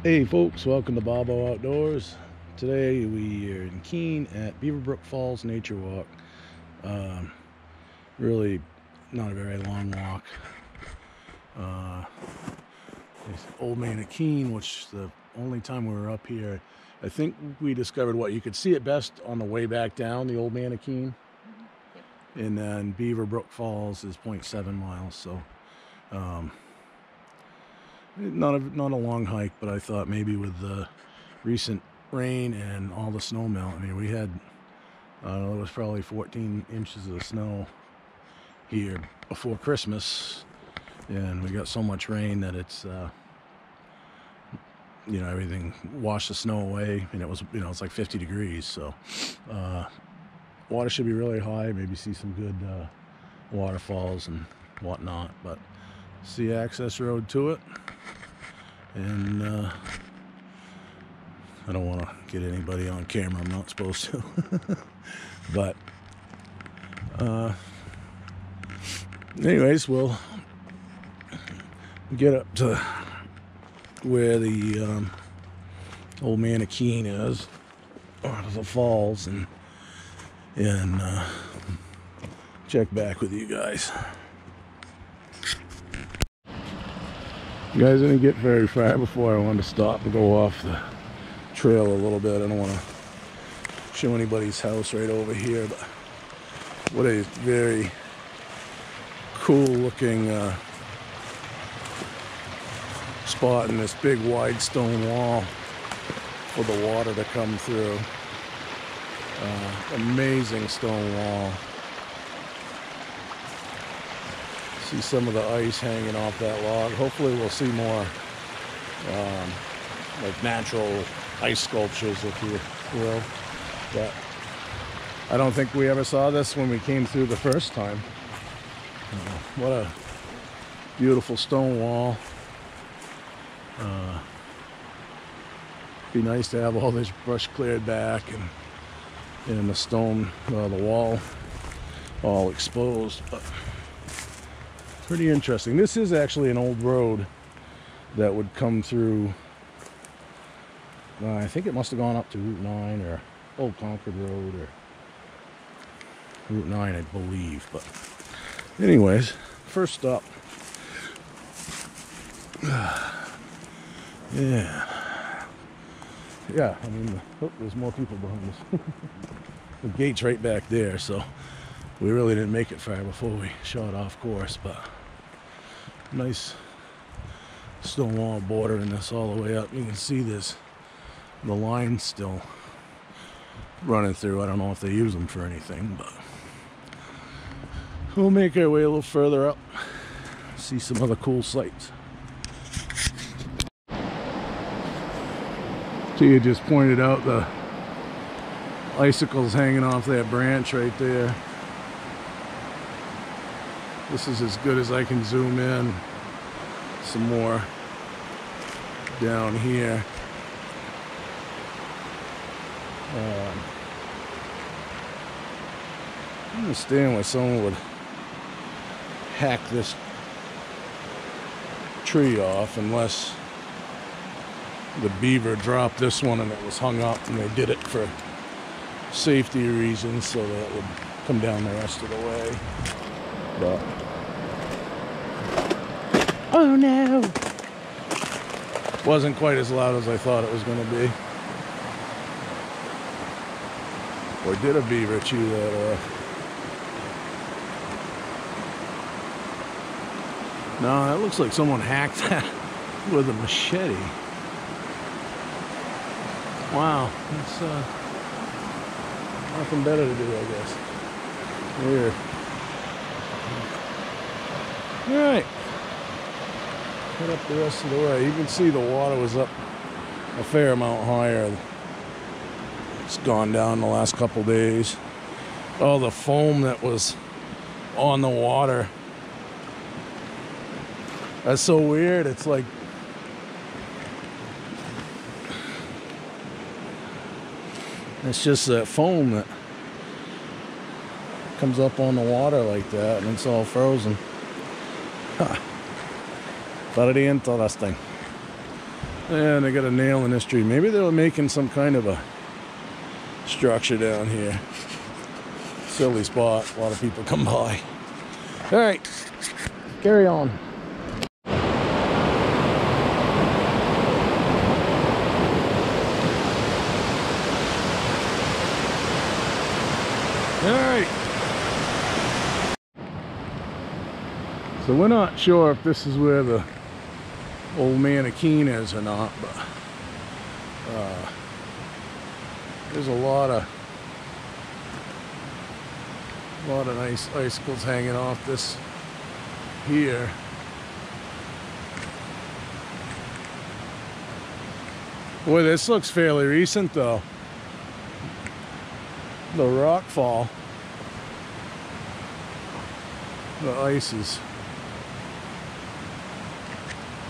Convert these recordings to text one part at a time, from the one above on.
Hey folks, welcome to Bobo Outdoors. Today we are in Keene at Beaver Brook Falls Nature Walk. Really not a very long walk. It's Old Man of Keene, which the only time we were up here, I think we discovered what you could see it best on the way back down, the Old Man of Keene. And then Beaver Brook Falls is 0.7 miles, so not a long hike, but I thought maybe with the recent rain and all the snow melt, I mean, we had it was probably 14 inches of snow here before Christmas, and we got so much rain that it's everything washed the snow away, and it was it's like 50 degrees, so water should be really high. Maybe see some good waterfalls and whatnot, but see access road to it. And I don't want to get anybody on camera, I'm not supposed to. But anyways, we'll get up to where the Old Man of Keene is, or the falls, and check back with you guys. You guys didn't get very far before I wanted to stop and go off the trail a little bit. I don't want to show anybody's house right over here, but what a very cool looking spot in this big wide stone wall for the water to come through. Amazing stone wall. See some of the ice hanging off that log. Hopefully we'll see more like natural ice sculptures, if you will. But I don't think we ever saw this when we came through the first time. What a beautiful stone wall. Be nice to have all this brush cleared back and the stone, the wall all exposed. But pretty interesting. This is actually an old road that would come through. I think it must have gone up to Route 9 or Old Concord Road or Route 9, I believe. But anyways, first stop. Yeah, I mean, there's more people behind us. The gate's right back there, so we really didn't make it far before we shot off course, but nice stone wall bordering this all the way up. You can see this, the line still running through. I don't know if they use them for anything, but we'll make our way a little further up, see some other cool sights. Tia just pointed out the icicles hanging off that branch right there. This is as good as I can zoom in. Some more down here. I understand why someone would hack this tree off, unless the beaver dropped this one and it was hung up, and they did it for safety reasons so that it would come down the rest of the way. But oh no! Wasn't quite as loud as I thought it was going to be. Or did a beaver chew that off? No, that looks like someone hacked that with a machete. Wow, that's nothing better to do, I guess. Weird. Alright. Head up the rest of the way. You can see the water was up a fair amount higher. It's gone down the last couple days. Oh, the foam that was on the water. That's so weird. It's like it's just that foam that comes up on the water like that, and it's all frozen. Huh. Very interesting. And I got a nail in this tree. Maybe they were making some kind of a structure down here. Silly spot. A lot of people come by. All right, carry on. All right. So we're not sure if this is where the old man of Keene is or not, but there's a lot of nice icicles hanging off this here. Boy, this looks fairly recent though. The rock fall. The ice is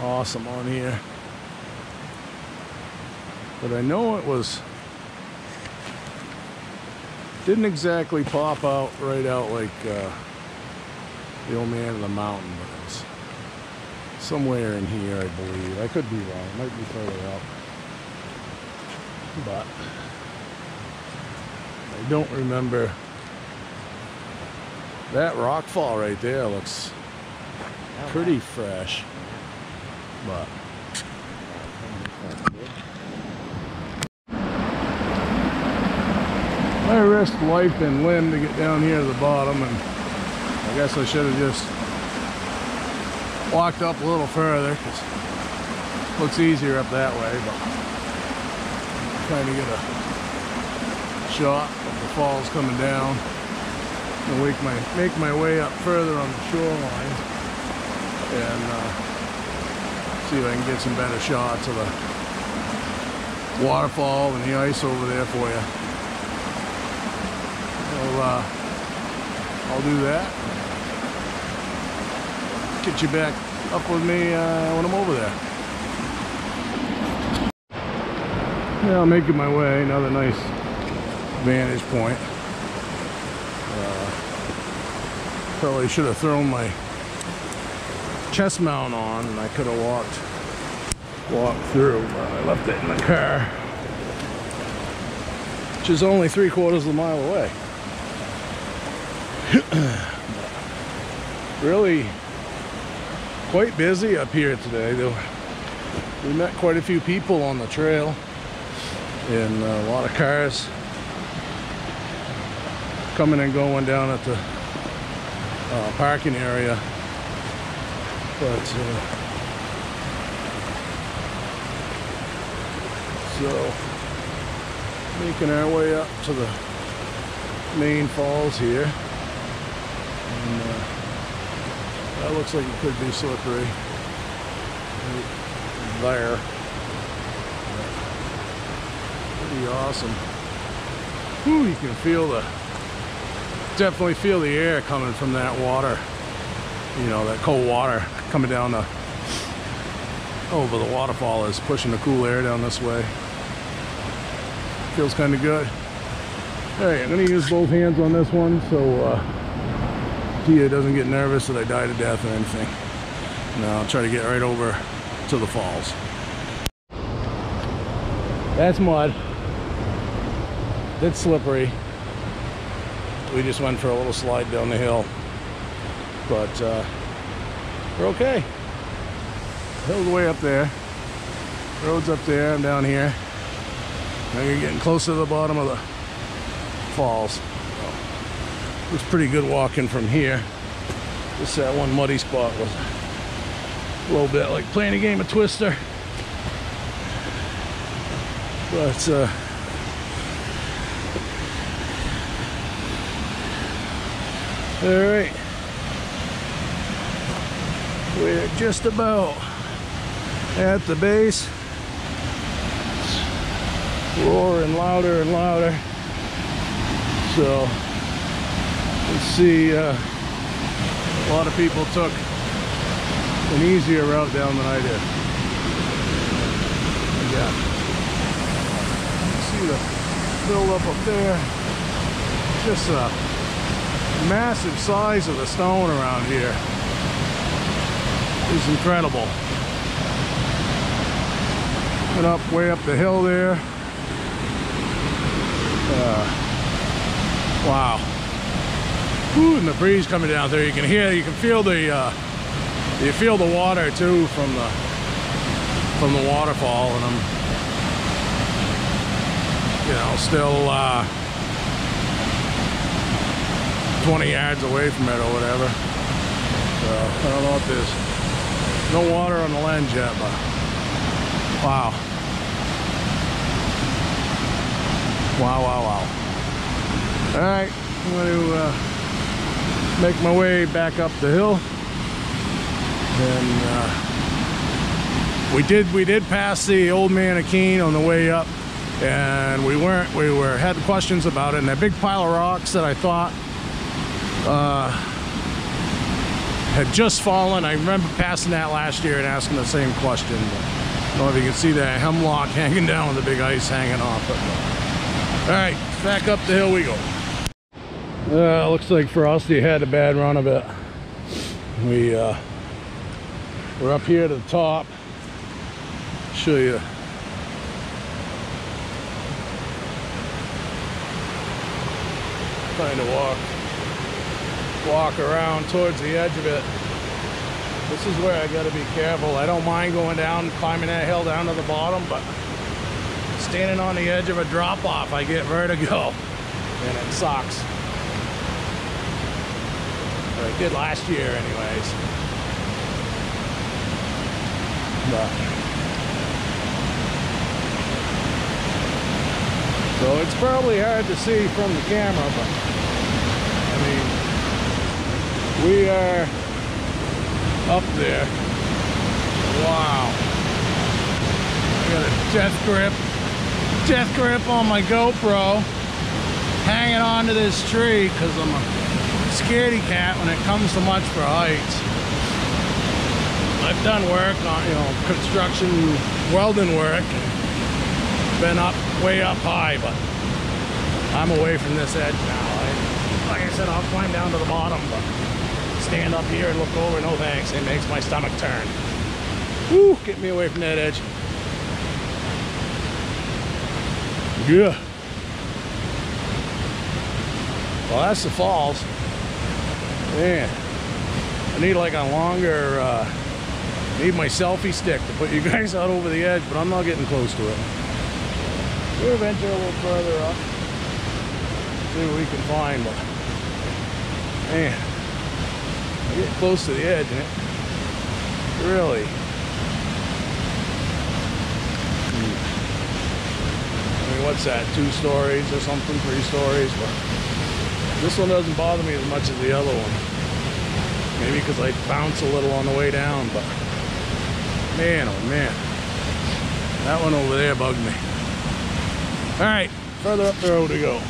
awesome on here. But I know it didn't exactly pop out right out like the old man of the mountain, but it was somewhere in here, I believe. I could be wrong. It might be further out. But I don't remember. That rock fall right there looks pretty fresh. But I risked life and limb to get down here to the bottom, and I guess I should have just walked up a little further because it looks easier up that way, but trying to get a shot of the falls coming down and make my way up further on the shoreline and see if I can get some better shots of the waterfall and the ice over there for you. I'll do that. Get you back up with me when I'm over there. Yeah, I'm making my way. Another nice vantage point. Probably should have thrown my chest mount on and I could have walked through, but I left it in the car, which is only 3/4 of a mile away. Really quite busy up here today. We met quite a few people on the trail and a lot of cars coming and going down at the parking area. But so making our way up to the main falls here. And that looks like it could be slippery right there. Pretty awesome. Whew, you can definitely feel the air coming from that water. You know, that cold water coming down over the waterfall is pushing the cool air down this way. Feels kind of good. All right, I'm gonna use both hands on this one so Tia doesn't get nervous that I die to death or anything. Now I'll try to get right over to the falls. That's mud. That's slippery. We just went for a little slide down the hill. But we're okay. The hill's way up there. Road's up there, I'm down here. Now you're getting close to the bottom of the falls. It was pretty good walking from here. Just that one muddy spot was a little bit like playing a game of Twister. But all right, we're just about at the base. It's roaring louder and louder. So let's see, a lot of people took an easier route down than I did. Yeah, see the build up there. Just a massive size of the stone around here. It's incredible. Went up, way up the hill there. Wow. Ooh, and the breeze coming down there. You can hear, you can feel the, you feel the water too from the waterfall, and I'm, you know, still 20 yards away from it or whatever. So I don't know if there's no water on the lens yet, but wow. Wow, wow, wow. All right, I'm going to make my way back up the hill, and we did pass the Old Man of Keene on the way up, and we had questions about it, and that big pile of rocks that I thought had just fallen. I remember passing that last year and asking the same question. But I don't know if you can see that hemlock hanging down with the big ice hanging off it. All right, back up the hill we go. Looks like Frosty had a bad run of it. We're up here to the top. Show you. Trying to walk around towards the edge of it. This is where I gotta be careful. I don't mind going down, climbing that hill down to the bottom, but standing on the edge of a drop-off, I get vertigo, and it sucks. Or it did last year anyways. But, so it's probably hard to see from the camera, but I mean, we are up there. Wow. I got a death grip on my GoPro, hanging onto this tree because I'm a scaredy cat when it comes to much for heights. I've done work on, you know, construction, welding work, and been up, way up high, but I'm away from this edge now. Like I said, I'll climb down to the bottom, but stand up here and look over, no thanks. It makes my stomach turn. Woo, get me away from that edge. Yeah. Well, that's the falls. Man, I need like a longer, need my selfie stick to put you guys out over the edge, but I'm not getting close to it. We'll venture a little further up, see what we can find, but man, I get close to the edge and it really, I mean, what's that, 2 stories or something, 3 stories, but this one doesn't bother me as much as the other one. Maybe because I bounce a little on the way down, but man, oh man, that one over there bugged me. All right, further up the road we go.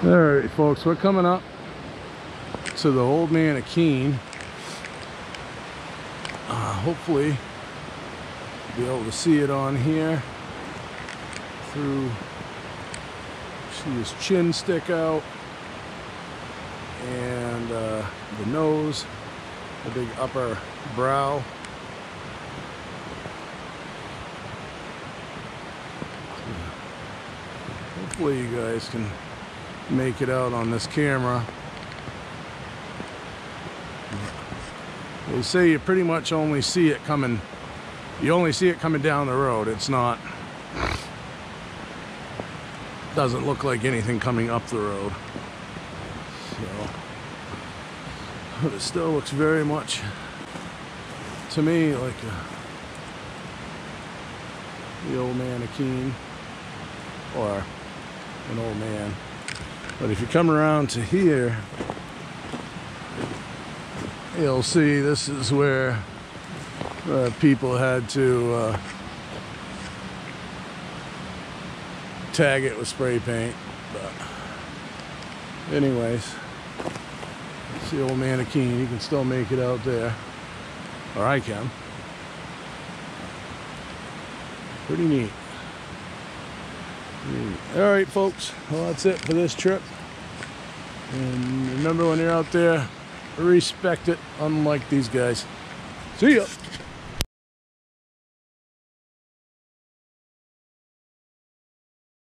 All right, folks, we're coming up to the Old Man of Keene. Hopefully, be able to see it on here through. See his chin stick out, and the nose, the big upper brow. Hopefully you guys can make it out on this camera. They say you pretty much only see it coming, you only see it coming down the road. It's not, doesn't look like anything coming up the road. So, but it still looks very much to me like the Old Man of Keene, or an old man. But if you come around to here, you'll see this is where people had to tag it with spray paint. But anyways, it's the Old Man of Keene. You can still make it out there, or I can. Pretty neat. All right, folks, well, that's it for this trip. And remember, when you're out there, respect it, unlike these guys. See ya.